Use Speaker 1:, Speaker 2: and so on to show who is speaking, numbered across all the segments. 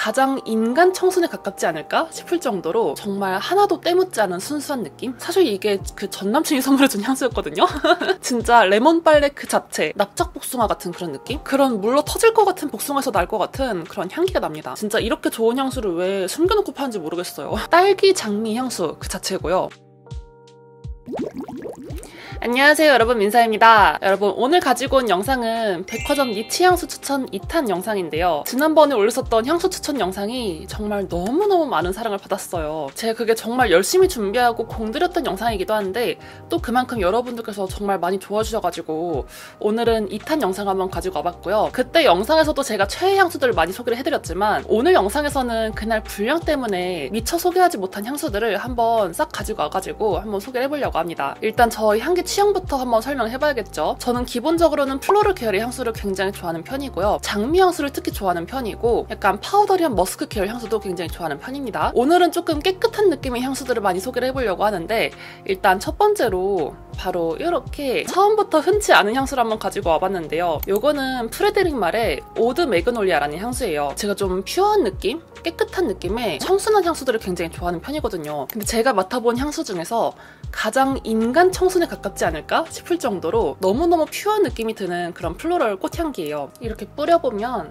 Speaker 1: 가장 인간 청순에 가깝지 않을까 싶을 정도로 정말 하나도 때묻지 않은 순수한 느낌? 사실 이게 그 전남친이 선물해준 향수였거든요? 진짜 레몬 빨래 그 자체, 납작 복숭아 같은 그런 느낌? 그런 물러 터질 것 같은 복숭아에서 날 것 같은 그런 향기가 납니다. 진짜 이렇게 좋은 향수를 왜 숨겨놓고 파는지 모르겠어요. 딸기 장미 향수 그 자체고요. 안녕하세요 여러분, 민사입니다. 여러분, 오늘 가지고 온 영상은 백화점 니치 향수 추천 2탄 영상인데요. 지난번에 올렸었던 향수 추천 영상이 정말 너무너무 많은 사랑을 받았어요. 제가 그게 정말 열심히 준비하고 공들였던 영상이기도 한데 또 그만큼 여러분들께서 정말 많이 좋아주셔가지고 오늘은 2탄 영상 한번 가지고 와봤고요. 그때 영상에서도 제가 최애 향수들을 많이 소개를 해드렸지만 오늘 영상에서는 그날 분량 때문에 미처 소개하지 못한 향수들을 한번 싹 가지고 와가지고 한번 소개를 해보려고 합니다. 일단 저희 향기 취향부터 한번 설명해봐야겠죠. 저는 기본적으로는 플로럴 계열의 향수를 굉장히 좋아하는 편이고요. 장미 향수를 특히 좋아하는 편이고 약간 파우더리한 머스크 계열 향수도 굉장히 좋아하는 편입니다. 오늘은 조금 깨끗한 느낌의 향수들을 많이 소개를 해보려고 하는데 일단 첫 번째로 바로 이렇게 처음부터 흔치 않은 향수를 한번 가지고 와봤는데요. 요거는 프레데릭 말의 오드 매그놀리아라는 향수예요. 제가 좀 퓨어한 느낌? 깨끗한 느낌의 청순한 향수들을 굉장히 좋아하는 편이거든요. 근데 제가 맡아본 향수 중에서 가장 인간 청순에 가깝지 않을까 싶을 정도로 너무너무 퓨어한 느낌이 드는 그런 플로럴 꽃향기예요. 이렇게 뿌려보면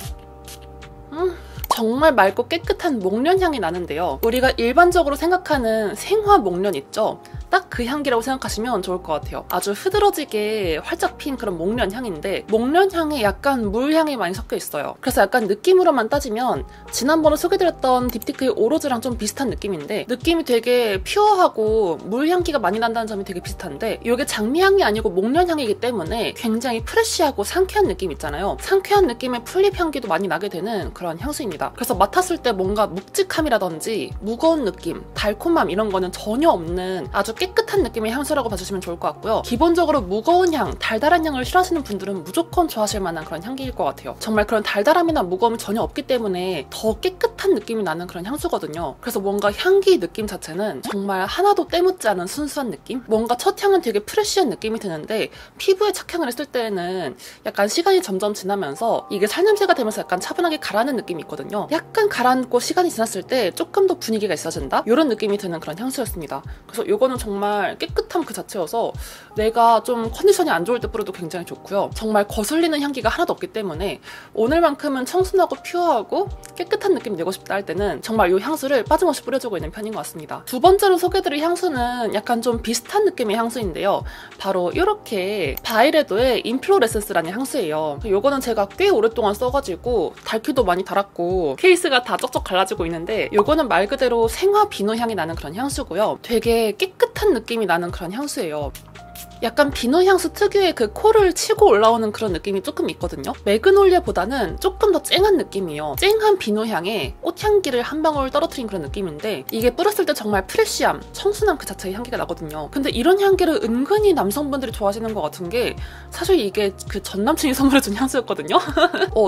Speaker 1: 정말 맑고 깨끗한 목련 향이 나는데요. 우리가 일반적으로 생각하는 생화 목련 있죠? 딱 그 향기라고 생각하시면 좋을 것 같아요. 아주 흐드러지게 활짝 핀 그런 목련 향인데 목련 향에 약간 물 향이 많이 섞여 있어요. 그래서 약간 느낌으로만 따지면 지난번에 소개드렸던 딥티크의 오로즈랑 좀 비슷한 느낌인데 느낌이 되게 퓨어하고 물 향기가 많이 난다는 점이 되게 비슷한데 이게 장미 향이 아니고 목련 향이기 때문에 굉장히 프레쉬하고 상쾌한 느낌 있잖아요. 상쾌한 느낌의 풀잎 향기도 많이 나게 되는 그런 향수입니다. 그래서 맡았을 때 뭔가 묵직함이라든지 무거운 느낌, 달콤함 이런 거는 전혀 없는 아주 깨끗한 느낌의 향수라고 봐주시면 좋을 것 같고요. 기본적으로 무거운 향, 달달한 향을 싫어하시는 분들은 무조건 좋아하실 만한 그런 향기일 것 같아요. 정말 그런 달달함이나 무거움이 전혀 없기 때문에 더 깨끗한 느낌이 나는 그런 향수거든요. 그래서 뭔가 향기 느낌 자체는 정말 하나도 때묻지 않은 순수한 느낌? 뭔가 첫 향은 되게 프레쉬한 느낌이 드는데 피부에 착향을 했을 때는 약간 시간이 점점 지나면서 이게 살냄새가 되면서 약간 차분하게 가라앉는 느낌이 있거든요. 약간 가라앉고 시간이 지났을 때 조금 더 분위기가 있어진다? 이런 느낌이 드는 그런 향수였습니다. 그래서 이거는 정말 깨끗함 그 자체여서 내가 좀 컨디션이 안 좋을 때 뿌려도 굉장히 좋고요. 정말 거슬리는 향기가 하나도 없기 때문에 오늘만큼은 청순하고 퓨어하고 깨끗한 느낌 내고 싶다 할 때는 정말 이 향수를 빠짐없이 뿌려주고 있는 편인 것 같습니다. 두 번째로 소개드릴 향수는 약간 좀 비슷한 느낌의 향수인데요. 바로 이렇게 바이레도의 인플로레센스라는 향수예요. 이거는 제가 꽤 오랫동안 써가지고 달기도 많이 달았고 케이스가 다 쩍쩍 갈라지고 있는데 이거는 말 그대로 생화 비누 향이 나는 그런 향수고요. 되게 깨끗한 느낌이 나는 그런 향수예요. 약간 비누 향수 특유의 그 코를 치고 올라오는 그런 느낌이 조금 있거든요. 매그놀리아보다는 조금 더 쨍한 느낌이에요. 쨍한 비누 향에 꽃향기를 한 방울 떨어뜨린 그런 느낌인데 이게 뿌렸을 때 정말 프레쉬함, 청순함 그 자체의 향기가 나거든요. 근데 이런 향기를 은근히 남성분들이 좋아하시는 것 같은 게 사실 이게 그 전남친이 선물해준 향수였거든요.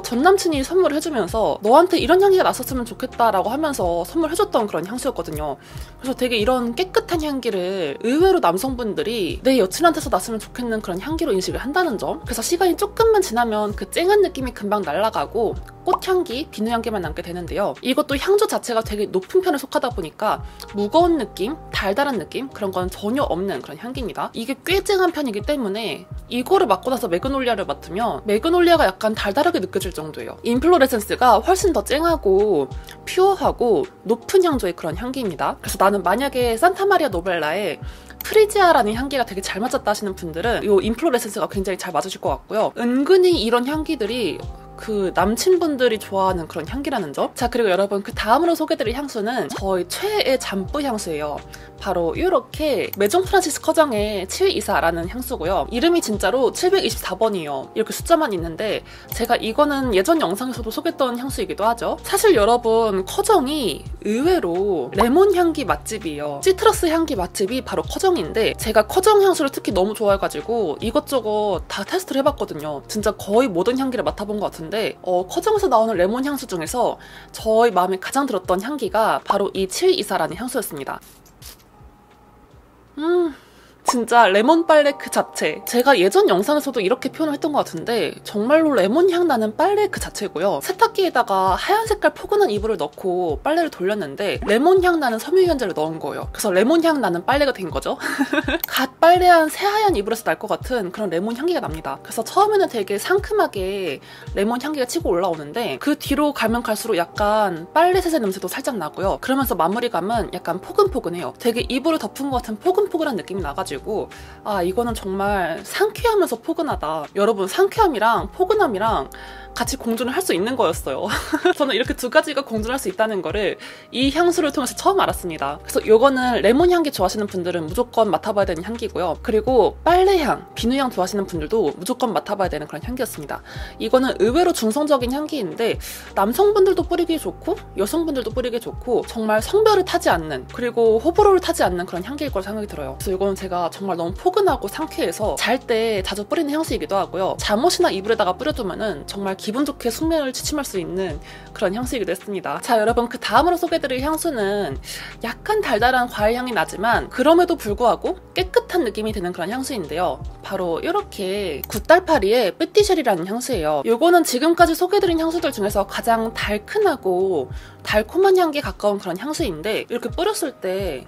Speaker 1: 전남친이 선물을 해주면서 너한테 이런 향기가 났었으면 좋겠다라고 하면서 선물해줬던 그런 향수였거든요. 그래서 되게 이런 깨끗한 향기를 의외로 남성분들이 내 여친한테 났으면 좋겠는 그런 향기로 인식을 한다는 점. 그래서 시간이 조금만 지나면 그 쨍한 느낌이 금방 날아가고 꽃향기, 비누향기만 남게 되는데요. 이것도 향조 자체가 되게 높은 편에 속하다 보니까 무거운 느낌, 달달한 느낌 그런 건 전혀 없는 그런 향기입니다. 이게 꽤 쨍한 편이기 때문에 이거를 맡고 나서 매그놀리아를 맡으면 매그놀리아가 약간 달달하게 느껴질 정도예요. 인플로레센스가 훨씬 더 쨍하고 퓨어하고 높은 향조의 그런 향기입니다. 그래서 나는 만약에 산타마리아 노벨라의 프리지아라는 향기가 되게 잘 맞았다 하시는 분들은 이 인플로레센스가 굉장히 잘 맞으실 것 같고요. 은근히 이런 향기들이 그 남친분들이 좋아하는 그런 향기라는 점. 자, 그리고 여러분 그 다음으로 소개드릴 향수는 저희 최애 잠뿌 향수예요. 바로 이렇게 메종 프란시스 커정의 724라는 향수고요. 이름이 진짜로 724번이에요. 이렇게 숫자만 있는데 제가 이거는 예전 영상에서도 소개했던 향수이기도 하죠. 사실 여러분 커정이 의외로 레몬 향기 맛집이에요. 시트러스 향기 맛집이 바로 커정인데 제가 커정 향수를 특히 너무 좋아해가지고 이것저것 다 테스트를 해봤거든요. 진짜 거의 모든 향기를 맡아본 것 같은데 커정에서 나오는 레몬 향수 중에서 저희 마음에 가장 들었던 향기가 바로 이 724라는 향수였습니다. 진짜 레몬 빨래 그 자체. 제가 예전 영상에서도 이렇게 표현을 했던 것 같은데 정말로 레몬 향 나는 빨래 그 자체고요. 세탁기에다가 하얀 색깔 포근한 이불을 넣고 빨래를 돌렸는데 레몬 향 나는 섬유유연제를 넣은 거예요. 그래서 레몬 향 나는 빨래가 된 거죠. 갓 빨래한 새하얀 이불에서 날 것 같은 그런 레몬 향기가 납니다. 그래서 처음에는 되게 상큼하게 레몬 향기가 치고 올라오는데 그 뒤로 가면 갈수록 약간 빨래 세제 냄새도 살짝 나고요. 그러면서 마무리감은 약간 포근포근해요. 되게 이불을 덮은 것 같은 포근포근한 느낌이 나가지고 아, 이거는 정말 상쾌하면서 포근하다. 여러분, 상쾌함이랑 포근함이랑 같이 공존을 할 수 있는 거였어요. 저는 이렇게 두 가지가 공존할 수 있다는 거를 이 향수를 통해서 처음 알았습니다. 그래서 이거는 레몬 향기 좋아하시는 분들은 무조건 맡아봐야 되는 향기고요. 그리고 빨래향, 비누향 좋아하시는 분들도 무조건 맡아봐야 되는 그런 향기였습니다. 이거는 의외로 중성적인 향기인데 남성분들도 뿌리기 좋고 여성분들도 뿌리기 좋고 정말 성별을 타지 않는, 그리고 호불호를 타지 않는 그런 향기일 거라 생각이 들어요. 그래서 이거는 제가 정말 너무 포근하고 상쾌해서 잘 때 자주 뿌리는 향수이기도 하고요. 잠옷이나 이불에다가 뿌려두면은 정말 기분 좋게 숙면을 취침할 수 있는 그런 향수이기도 했습니다. 자, 여러분, 그 다음으로 소개해드릴 향수는 약간 달달한 과일 향이 나지만 그럼에도 불구하고 깨끗한 느낌이 드는 그런 향수인데요. 바로 이렇게 굿달파리의 빼띠쉘이라는 향수예요. 이거는 지금까지 소개해드린 향수들 중에서 가장 달큰하고 달콤한 향기에 가까운 그런 향수인데 이렇게 뿌렸을 때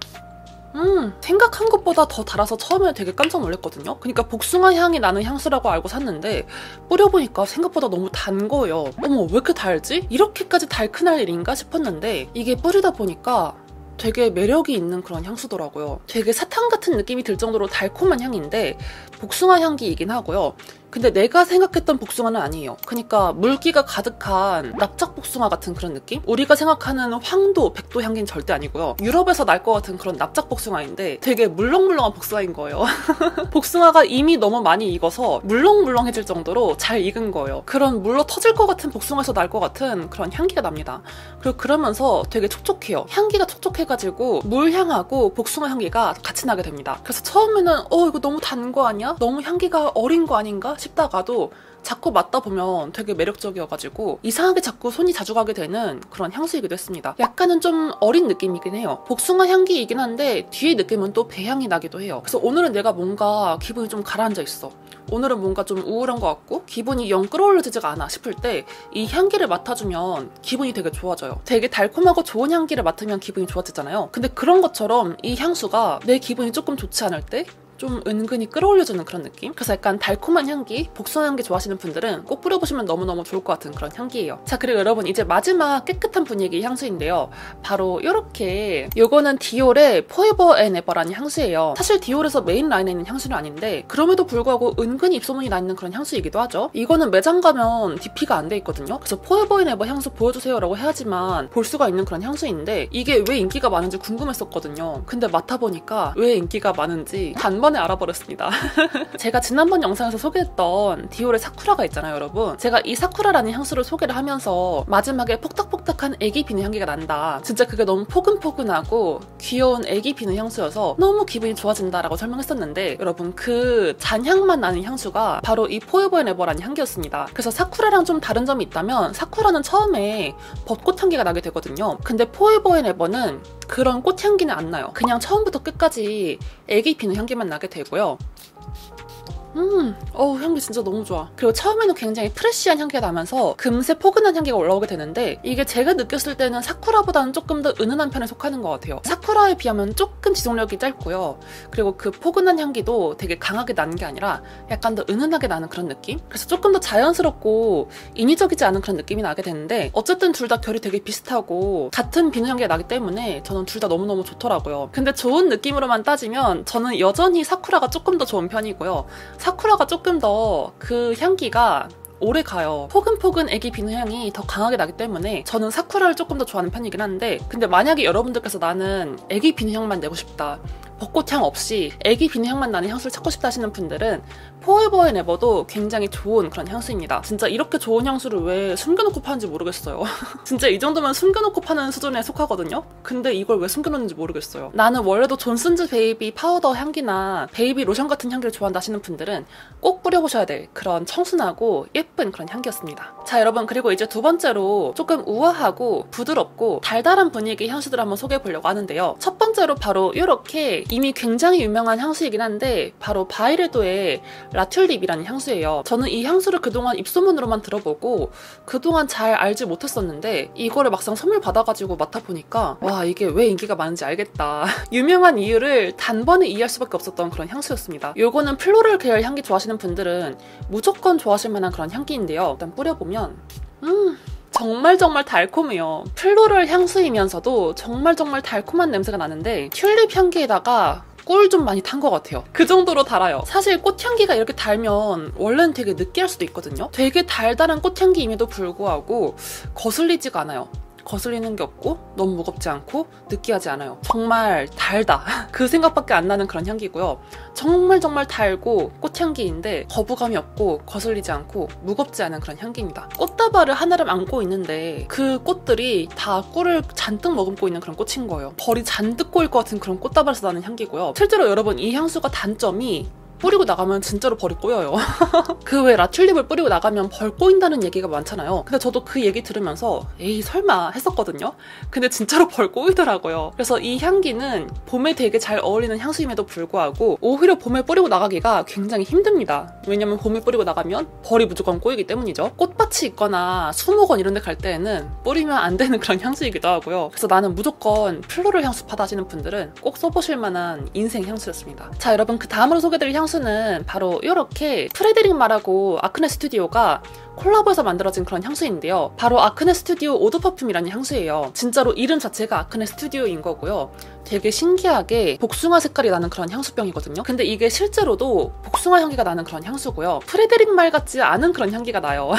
Speaker 1: 생각한 것보다 더 달아서 처음에 되게 깜짝 놀랐거든요. 그러니까 복숭아 향이 나는 향수라고 알고 샀는데 뿌려보니까 생각보다 너무 단 거예요. 어머, 왜 이렇게 달지? 이렇게까지 달큰할 일인가 싶었는데 이게 뿌리다 보니까 되게 매력이 있는 그런 향수더라고요. 되게 사탕 같은 느낌이 들 정도로 달콤한 향인데 복숭아 향기이긴 하고요. 근데 내가 생각했던 복숭아는 아니에요. 그러니까 물기가 가득한 납작 복숭아 같은 그런 느낌? 우리가 생각하는 황도, 백도 향기는 절대 아니고요. 유럽에서 날 것 같은 그런 납작 복숭아인데 되게 물렁물렁한 복숭아인 거예요. 복숭아가 이미 너무 많이 익어서 물렁물렁해질 정도로 잘 익은 거예요. 그런 물러 터질 것 같은 복숭아에서 날 것 같은 그런 향기가 납니다. 그리고 그러면서 되게 촉촉해요. 향기가 촉촉해가지고 물향하고 복숭아 향기가 같이 나게 됩니다. 그래서 처음에는 이거 너무 단 거 아니야? 너무 향기가 어린 거 아닌가? 싶다가도 자꾸 맡다 보면 되게 매력적이어가지고 이상하게 자꾸 손이 자주 가게 되는 그런 향수이기도 했습니다. 약간은 좀 어린 느낌이긴 해요. 복숭아 향기이긴 한데 뒤에 느낌은 또 배향이 나기도 해요. 그래서 오늘은 내가 뭔가 기분이 좀 가라앉아 있어. 오늘은 뭔가 좀 우울한 것 같고 기분이 영 끌어올려지지가 않아 싶을 때 이 향기를 맡아주면 기분이 되게 좋아져요. 되게 달콤하고 좋은 향기를 맡으면 기분이 좋아지잖아요. 근데 그런 것처럼 이 향수가 내 기분이 조금 좋지 않을 때 좀 은근히 끌어올려주는 그런 느낌? 그래서 약간 달콤한 향기, 복숭아 향기 좋아하시는 분들은 꼭 뿌려보시면 너무너무 좋을 것 같은 그런 향기예요. 자, 그리고 여러분, 이제 마지막 깨끗한 분위기 향수인데요. 바로 이렇게, 요거는 디올의 포에버 앤 에버라는 향수예요. 사실 디올에서 메인 라인에 있는 향수는 아닌데 그럼에도 불구하고 은근히 입소문이 나 있는 그런 향수이기도 하죠. 이거는 매장 가면 DP가 안 돼 있거든요. 그래서 포에버 앤 에버 향수 보여주세요 라고 해야지만 볼 수가 있는 그런 향수인데 이게 왜 인기가 많은지 궁금했었거든요. 근데 맡아보니까 왜 인기가 많은지 단번에 알아버렸습니다. 제가 지난번 영상에서 소개했던 디올의 사쿠라가 있잖아요, 여러분. 제가 이 사쿠라라는 향수를 소개를 하면서 마지막에 폭닥폭닥한 애기 비누 향기가 난다. 진짜 그게 너무 포근포근하고 귀여운 애기 비누 향수여서 너무 기분이 좋아진다라고 설명했었는데 여러분, 그 잔향만 나는 향수가 바로 이 포에버 앤 에버라는 향기였습니다. 그래서 사쿠라랑 좀 다른 점이 있다면 사쿠라는 처음에 벚꽃 향기가 나게 되거든요. 근데 포에버 앤 에버는 그런 꽃향기는 안 나요. 그냥 처음부터 끝까지 애기 비누 향기만 나게 되고요. 향기 진짜 너무 좋아. 그리고 처음에는 굉장히 프레쉬한 향기가 나면서 금세 포근한 향기가 올라오게 되는데 이게 제가 느꼈을 때는 사쿠라보다는 조금 더 은은한 편에 속하는 것 같아요. 사쿠라에 비하면 조금 지속력이 짧고요. 그리고 그 포근한 향기도 되게 강하게 나는 게 아니라 약간 더 은은하게 나는 그런 느낌? 그래서 조금 더 자연스럽고 인위적이지 않은 그런 느낌이 나게 되는데 어쨌든 둘 다 결이 되게 비슷하고 같은 비누 향기가 나기 때문에 저는 둘 다 너무너무 좋더라고요. 근데 좋은 느낌으로만 따지면 저는 여전히 사쿠라가 조금 더 좋은 편이고요. 사쿠라가 조금 더 그 향기가 오래 가요. 포근포근 애기 비누 향이 더 강하게 나기 때문에 저는 사쿠라를 조금 더 좋아하는 편이긴 한데 근데 만약에 여러분들께서 나는 애기 비누 향만 내고 싶다, 벚꽃향 없이 애기 비누 향만 나는 향수를 찾고 싶다 하시는 분들은 포에버 앤 에버도 굉장히 좋은 그런 향수입니다. 진짜 이렇게 좋은 향수를 왜 숨겨놓고 파는지 모르겠어요. 진짜 이 정도면 숨겨놓고 파는 수준에 속하거든요? 근데 이걸 왜 숨겨놓는지 모르겠어요. 나는 원래도 존슨즈 베이비 파우더 향기나 베이비 로션 같은 향기를 좋아한다 하시는 분들은 꼭 뿌려보셔야 될 그런 청순하고 예쁜 그런 향기였습니다. 자, 여러분, 그리고 이제 두 번째로 조금 우아하고 부드럽고 달달한 분위기 향수들을 한번 소개해보려고 하는데요. 첫 번째로 바로 이렇게 향수인데 이미 굉장히 유명한 향수이긴 한데 바로 바이레도의 라튤립이라는 향수예요. 저는 이 향수를 그동안 입소문으로만 들어보고 그동안 잘 알지 못했었는데 이거를 막상 선물 받아가지고 맡아보니까 와, 이게 왜 인기가 많은지 알겠다. 유명한 이유를 단번에 이해할 수밖에 없었던 그런 향수였습니다. 요거는 플로럴 계열 향기 좋아하시는 분들은 무조건 좋아하실 만한 그런 향기인데요. 일단 뿌려보면 정말 달콤해요. 플로럴 향수이면서도 정말 달콤한 냄새가 나는데 튤립 향기에다가 꿀 좀 많이 탄 것 같아요. 그 정도로 달아요. 사실 꽃향기가 이렇게 달면 원래는 되게 느끼할 수도 있거든요. 되게 달달한 꽃향기임에도 불구하고 거슬리지가 않아요. 거슬리는 게 없고 너무 무겁지 않고 느끼하지 않아요. 정말 달다. 그 생각밖에 안 나는 그런 향기고요. 정말 달고 꽃향기인데 거부감이 없고 거슬리지 않고 무겁지 않은 그런 향기입니다. 꽃다발을 하나를 안고 있는데 그 꽃들이 다 꿀을 잔뜩 머금고 있는 그런 꽃인 거예요. 벌이 잔뜩 꼬일 것 같은 그런 꽃다발에서 나는 향기고요. 실제로 여러분, 이 향수가 단점이 뿌리고 나가면 진짜로 벌이 꼬여요. 그 외 라튤립을 뿌리고 나가면 벌 꼬인다는 얘기가 많잖아요. 근데 저도 그 얘기 들으면서 에이 설마 했었거든요. 근데 진짜로 벌 꼬이더라고요. 그래서 이 향기는 봄에 되게 잘 어울리는 향수임에도 불구하고 오히려 봄에 뿌리고 나가기가 굉장히 힘듭니다. 왜냐면 봄에 뿌리고 나가면 벌이 무조건 꼬이기 때문이죠. 꽃밭이 있거나 수목원 이런 데 갈 때에는 뿌리면 안 되는 그런 향수이기도 하고요. 그래서 나는 무조건 플로럴 향수 받아시는 분들은 꼭 써보실 만한 인생 향수였습니다. 자, 여러분, 그 다음으로 소개드릴 향수는 바로 이렇게 프레데릭 말하고 아크네 스튜디오가 콜라보해서 만들어진 그런 향수인데요. 바로 아크네 스튜디오 오드 퍼퓸이라는 향수예요. 진짜로 이름 자체가 아크네 스튜디오인 거고요. 되게 신기하게 복숭아 색깔이 나는 그런 향수병이거든요. 근데 이게 실제로도 복숭아 향기가 나는 그런 향수고요. 프레데릭 말 같지 않은 그런 향기가 나요.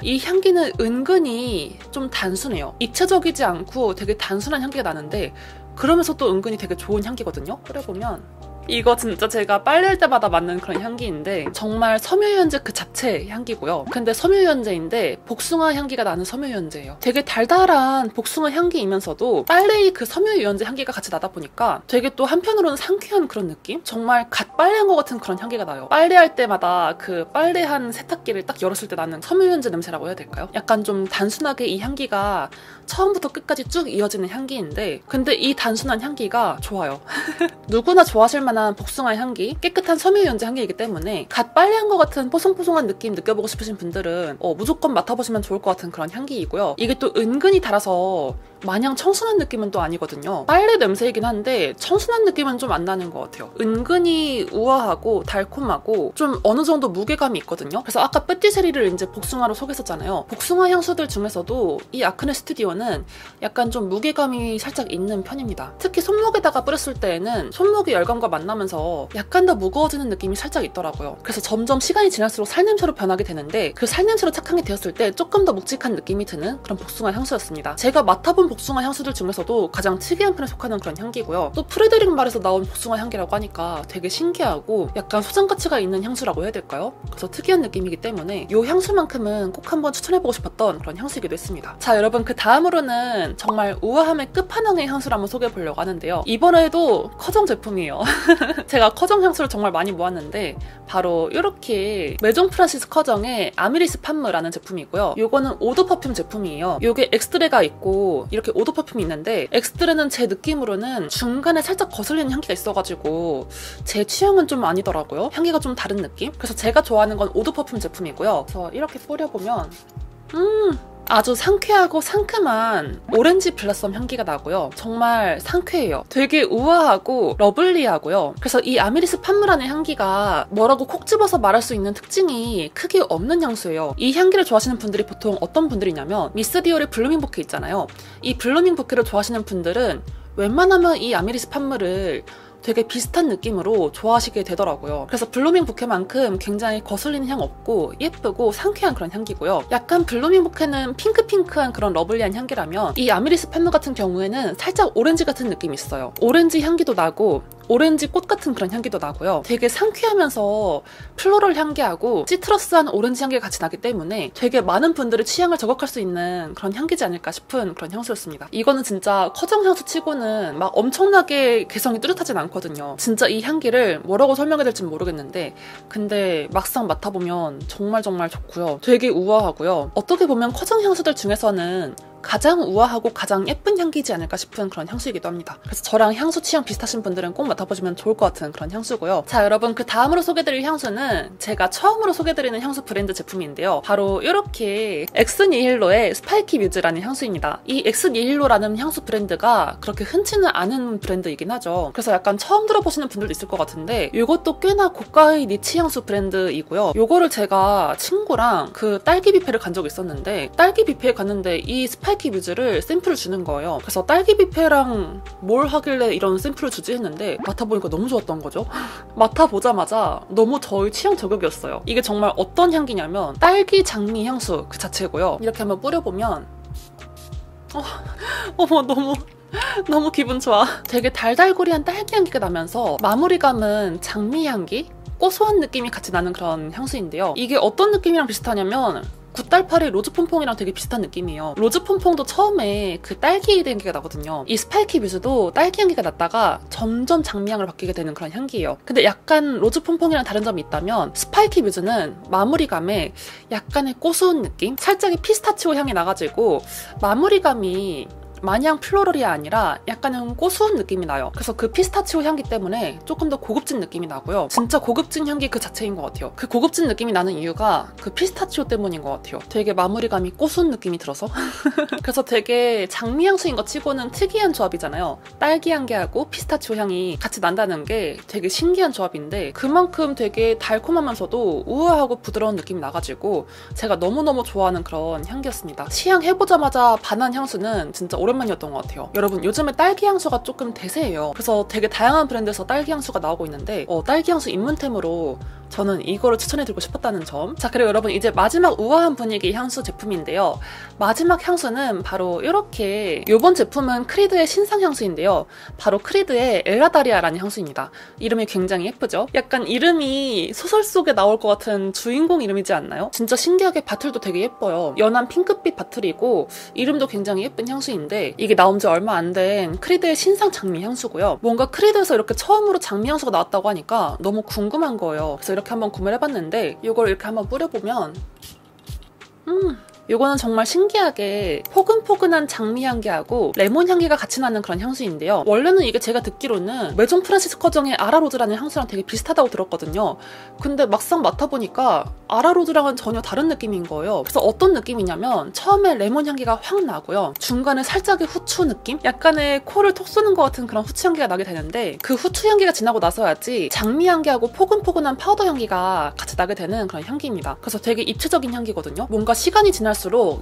Speaker 1: 이 향기는 은근히 좀 단순해요. 입체적이지 않고 되게 단순한 향기가 나는데 그러면서 또 은근히 되게 좋은 향기거든요. 뿌려보면 이거 진짜 제가 빨래할 때마다 맡는 그런 향기인데 정말 섬유유연제 그 자체의 향기고요. 근데 섬유유연제인데 복숭아 향기가 나는 섬유유연제예요. 되게 달달한 복숭아 향기이면서도 빨래의 그 섬유유연제 향기가 같이 나다 보니까 되게 또 한편으로는 상쾌한 그런 느낌? 정말 갓 빨래한 것 같은 그런 향기가 나요. 빨래할 때마다 그 빨래한 세탁기를 딱 열었을 때 나는 섬유유연제 냄새라고 해야 될까요? 약간 좀 단순하게 이 향기가 처음부터 끝까지 쭉 이어지는 향기인데 근데 이 단순한 향기가 좋아요. 누구나 좋아하실 만한 복숭아 향기, 깨끗한 섬유유연제 향기이기 때문에 갓 빨래한 것 같은 뽀송뽀송한 느낌 느껴보고 싶으신 분들은 무조건 맡아보시면 좋을 것 같은 그런 향기이고요. 이게 또 은근히 달아서 마냥 청순한 느낌은 또 아니거든요. 빨래 냄새이긴 한데 청순한 느낌은 좀 안 나는 것 같아요. 은근히 우아하고 달콤하고 좀 어느 정도 무게감이 있거든요. 그래서 아까 빼띠세리를 이제 복숭아로 소개했었잖아요. 복숭아 향수들 중에서도 이 아크네 스튜디오는 약간 좀 무게감이 살짝 있는 편입니다. 특히 손목에다가 뿌렸을 때에는 손목이 열감과 만나면서 약간 더 무거워지는 느낌이 살짝 있더라고요. 그래서 점점 시간이 지날수록 살냄새로 변하게 되는데 그 살냄새로 착향이 되었을 때 조금 더 묵직한 느낌이 드는 그런 복숭아 향수였습니다. 제가 맡아본 복숭아 향수들 중에서도 가장 특이한 편에 속하는 그런 향기고요. 또 프레데릭 말에서 나온 복숭아 향기라고 하니까 되게 신기하고 약간 소장 가치가 있는 향수라고 해야 될까요? 그래서 특이한 느낌이기 때문에 이 향수만큼은 꼭 한번 추천해보고 싶었던 그런 향수이기도 했습니다. 자, 여러분, 그 다음으로는 정말 우아함의 끝판왕의 향수를 한번 소개해보려고 하는데요. 이번에도 커정 제품이에요. 제가 커정 향수를 정말 많이 모았는데 바로 이렇게 메종 프란시스 커정의 아미리스 판무라는 제품이고요. 요거는 오드 퍼퓸 제품이에요. 요게 엑스트레가 있고 이렇게 오드 퍼퓸이 있는데 엑스트레는 제 느낌으로는 중간에 살짝 거슬리는 향기가 있어가지고 제 취향은 좀 아니더라고요. 향기가 좀 다른 느낌? 그래서 제가 좋아하는 건 오드 퍼퓸 제품이고요. 그래서 이렇게 뿌려보면 아주 상쾌하고 상큼한 오렌지 블라썸 향기가 나고요. 정말 상쾌해요. 되게 우아하고 러블리하고요. 그래서 이 아미리스 판무라는 향기가 뭐라고 콕 집어서 말할 수 있는 특징이 크게 없는 향수예요. 이 향기를 좋아하시는 분들이 보통 어떤 분들이냐면 미스 디올의 블루밍 부케 있잖아요. 이 블루밍 부케를 좋아하시는 분들은 웬만하면 이 아미리스 판무를 되게 비슷한 느낌으로 좋아하시게 되더라고요. 그래서 블루밍 부케만큼 굉장히 거슬리는 향 없고 예쁘고 상쾌한 그런 향기고요. 약간 블루밍 부케는 핑크핑크한 그런 러블리한 향기라면 이 아미리스 판무 같은 경우에는 살짝 오렌지 같은 느낌이 있어요. 오렌지 향기도 나고 오렌지 꽃 같은 그런 향기도 나고요. 되게 상쾌하면서 플로럴 향기하고 시트러스한 오렌지 향기가 같이 나기 때문에 되게 많은 분들의 취향을 저격할 수 있는 그런 향기지 않을까 싶은 그런 향수였습니다. 이거는 진짜 커정 향수 치고는 막 엄청나게 개성이 뚜렷하진 않거든요. 진짜 이 향기를 뭐라고 설명해야 될지 모르겠는데 근데 막상 맡아보면 정말 좋고요. 되게 우아하고요. 어떻게 보면 커정 향수들 중에서는 가장 우아하고 가장 예쁜 향기이지 않을까 싶은 그런 향수이기도 합니다. 그래서 저랑 향수 취향 비슷하신 분들은 꼭 맡아보시면 좋을 것 같은 그런 향수고요. 자, 여러분, 그 다음으로 소개드릴 향수는 제가 처음으로 소개드리는 향수 브랜드 제품인데요. 바로 이렇게 엑스니힐로의 스파이키 뮤즈라는 향수입니다. 이 엑스니힐로라는 향수 브랜드가 그렇게 흔치는 않은 브랜드이긴 하죠. 그래서 약간 처음 들어보시는 분들도 있을 것 같은데 이것도 꽤나 고가의 니치 향수 브랜드이고요. 요거를 제가 친구랑 그 딸기 뷔페를 간 적이 있었는데 딸기 뷔페에 갔는데 이 스파이키 뮤즈를 샘플을 주는 거예요. 그래서 딸기 뷔페랑 뭘 하길래 이런 샘플을 주지 했는데 맡아보니까 너무 좋았던 거죠. 맡아보자마자 너무 저의 취향 저격이었어요. 이게 정말 어떤 향기냐면 딸기 장미 향수 그 자체고요. 이렇게 한번 뿌려보면 어머, 너무 기분 좋아. 되게 달달구리한 딸기 향기가 나면서 마무리감은 장미 향기? 고소한 느낌이 같이 나는 그런 향수인데요. 이게 어떤 느낌이랑 비슷하냐면 굿달파리 로즈폼퐁이랑 되게 비슷한 느낌이에요. 로즈폼퐁도 처음에 그 딸기 향기가 나거든요. 이 스파이키 뮤즈도 딸기 향기가 났다가 점점 장미향으로 바뀌게 되는 그런 향기예요. 근데 약간 로즈폼퐁이랑 다른 점이 있다면 스파이키 뮤즈는 마무리감에 약간의 고소한 느낌? 살짝의 피스타치오 향이 나가지고 마무리감이 마냥 플로럴이 아니라 약간은 고소한 느낌이 나요. 그래서 그 피스타치오 향기 때문에 조금 더 고급진 느낌이 나고요. 진짜 고급진 향기 그 자체인 것 같아요. 그 고급진 느낌이 나는 이유가 그 피스타치오 때문인 것 같아요. 되게 마무리감이 고소한 느낌이 들어서 그래서 되게 장미 향수인 것 치고는 특이한 조합이잖아요. 딸기 향기하고 피스타치오 향이 같이 난다는 게 되게 신기한 조합인데 그만큼 되게 달콤하면서도 우아하고 부드러운 느낌이 나가지고 제가 너무너무 좋아하는 그런 향기였습니다. 시향해보자마자 반한 향수는 진짜 오랜만이었던 것 같아요. 여러분, 요즘에 딸기 향수가 조금 대세예요. 그래서 되게 다양한 브랜드에서 딸기 향수가 나오고 있는데 딸기 향수 입문템으로 저는 이거를 추천해드리고 싶었다는 점. 자, 그리고 여러분, 이제 마지막 우아한 분위기 향수 제품인데요. 마지막 향수는 바로 이렇게, 이번 제품은 크리드의 신상 향수인데요. 바로 크리드의 엘라다리아라는 향수입니다. 이름이 굉장히 예쁘죠? 약간 이름이 소설 속에 나올 것 같은 주인공 이름이지 않나요? 진짜 신기하게 바틀도 되게 예뻐요. 연한 핑크빛 바틀이고 이름도 굉장히 예쁜 향수인데 이게 나온 지 얼마 안 된 크리드의 신상 장미 향수고요. 뭔가 크리드에서 이렇게 처음으로 장미 향수가 나왔다고 하니까 너무 궁금한 거예요. 그래서 이렇게 한번 구매를 해봤는데 이걸 이렇게 한번 뿌려보면 이거는 정말 신기하게 포근포근한 장미 향기하고 레몬 향기가 같이 나는 그런 향수인데요. 원래는 이게 제가 듣기로는 메종 프란시스커정의 아라로즈라는 향수랑 되게 비슷하다고 들었거든요. 근데 막상 맡아보니까 아라로즈랑은 전혀 다른 느낌인 거예요. 그래서 어떤 느낌이냐면 처음에 레몬 향기가 확 나고요. 중간에 살짝의 후추 느낌? 약간의 코를 톡 쏘는 것 같은 그런 후추 향기가 나게 되는데 그 후추 향기가 지나고 나서야지 장미 향기하고 포근포근한 파우더 향기가 같이 나게 되는 그런 향기입니다. 그래서 되게 입체적인 향기거든요. 뭔가 시간이 지날수록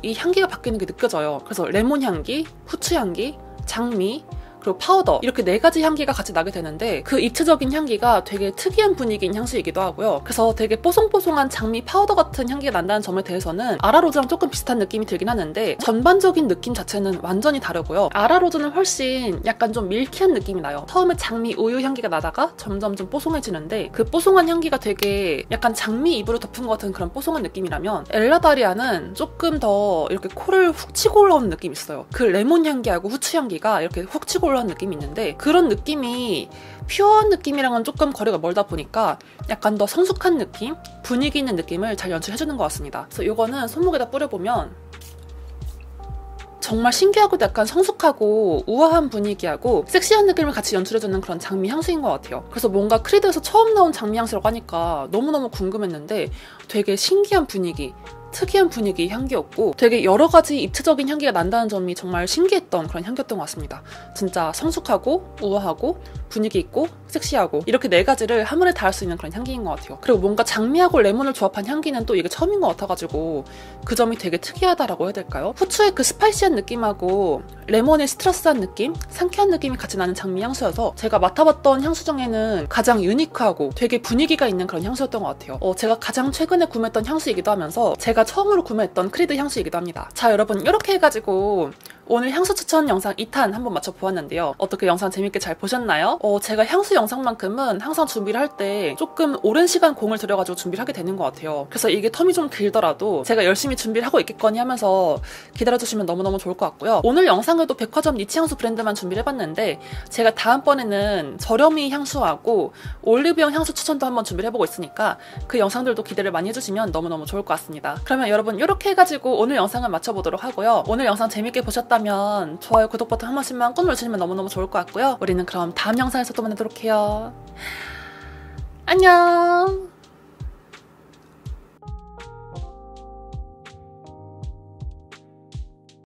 Speaker 1: 이 향기가 바뀌는 게 느껴져요. 그래서 레몬 향기, 후추 향기, 장미, 그리고 파우더 이렇게 4가지 향기가 같이 나게 되는데 그 입체적인 향기가 되게 특이한 분위기인 향수이기도 하고요. 그래서 되게 뽀송뽀송한 장미 파우더 같은 향기가 난다는 점에 대해서는 아라로즈랑 조금 비슷한 느낌이 들긴 하는데 전반적인 느낌 자체는 완전히 다르고요. 아라로즈는 훨씬 약간 좀 밀키한 느낌이 나요. 처음에 장미 우유 향기가 나다가 점점 좀 뽀송해지는데 그 뽀송한 향기가 되게 약간 장미 잎으로 덮은 것 같은 그런 뽀송한 느낌이라면 엘라다리아는 조금 더 이렇게 코를 훅 치고 올라오는 느낌이 있어요. 그 레몬 향기하고 후추 향기가 이렇게 훅 치고 올라오는 느낌이 있는데 그런 느낌이 퓨어한 느낌이랑은 조금 거리가 멀다 보니까 약간 더 성숙한 느낌? 분위기 있는 느낌을 잘 연출해주는 것 같습니다. 그래서 이거는 손목에다 뿌려보면 정말 신기하고 약간 성숙하고 우아한 분위기하고 섹시한 느낌을 같이 연출해주는 그런 장미 향수인 것 같아요. 그래서 뭔가 크리드에서 처음 나온 장미 향수라고 하니까 너무너무 궁금했는데 되게 신기한 분위기, 특이한 분위기 향기였고 되게 여러 가지 입체적인 향기가 난다는 점이 정말 신기했던 그런 향기였던 것 같습니다. 진짜 성숙하고 우아하고 분위기 있고 섹시하고 이렇게 4가지를 한 번에 다 할 수 있는 그런 향기인 것 같아요. 그리고 뭔가 장미하고 레몬을 조합한 향기는 또 이게 처음인 것 같아가지고 그 점이 되게 특이하다라고 해야 될까요? 후추의 그 스파이시한 느낌하고 레몬의 시트러스한 느낌, 상쾌한 느낌이 같이 나는 장미 향수여서 제가 맡아봤던 향수 중에는 가장 유니크하고 되게 분위기가 있는 그런 향수였던 것 같아요. 제가 가장 최근에 구매했던 향수이기도 하면서 제가 처음으로 구매했던 크리드 향수이기도 합니다. 자, 여러분, 이렇게 해가지고 오늘 향수 추천 영상 2탄 한번 맞춰보았는데요. 어떻게 영상 재밌게 잘 보셨나요? 제가 향수 영상만큼은 항상 준비를 할 때 조금 오랜 시간 공을 들여가지고 준비를 하게 되는 것 같아요. 그래서 이게 텀이 좀 길더라도 제가 열심히 준비를 하고 있겠거니 하면서 기다려주시면 너무너무 좋을 것 같고요. 오늘 영상에도 백화점 니치 향수 브랜드만 준비를 해봤는데 제가 다음번에는 저렴이 향수하고 올리브영 향수 추천도 한번 준비를 해보고 있으니까 그 영상들도 기대를 많이 해주시면 너무너무 좋을 것 같습니다. 그러면 여러분 이렇게 해가지고 오늘 영상을 마쳐보도록 하고요. 오늘 영상 재밌게 보셨다면 좋아요, 구독 버튼 한 번씩만 꾹 눌러주시면 너무너무 좋을 것 같고요. 우리는 그럼 다음 영상에서 또 만나도록 해요. 안녕.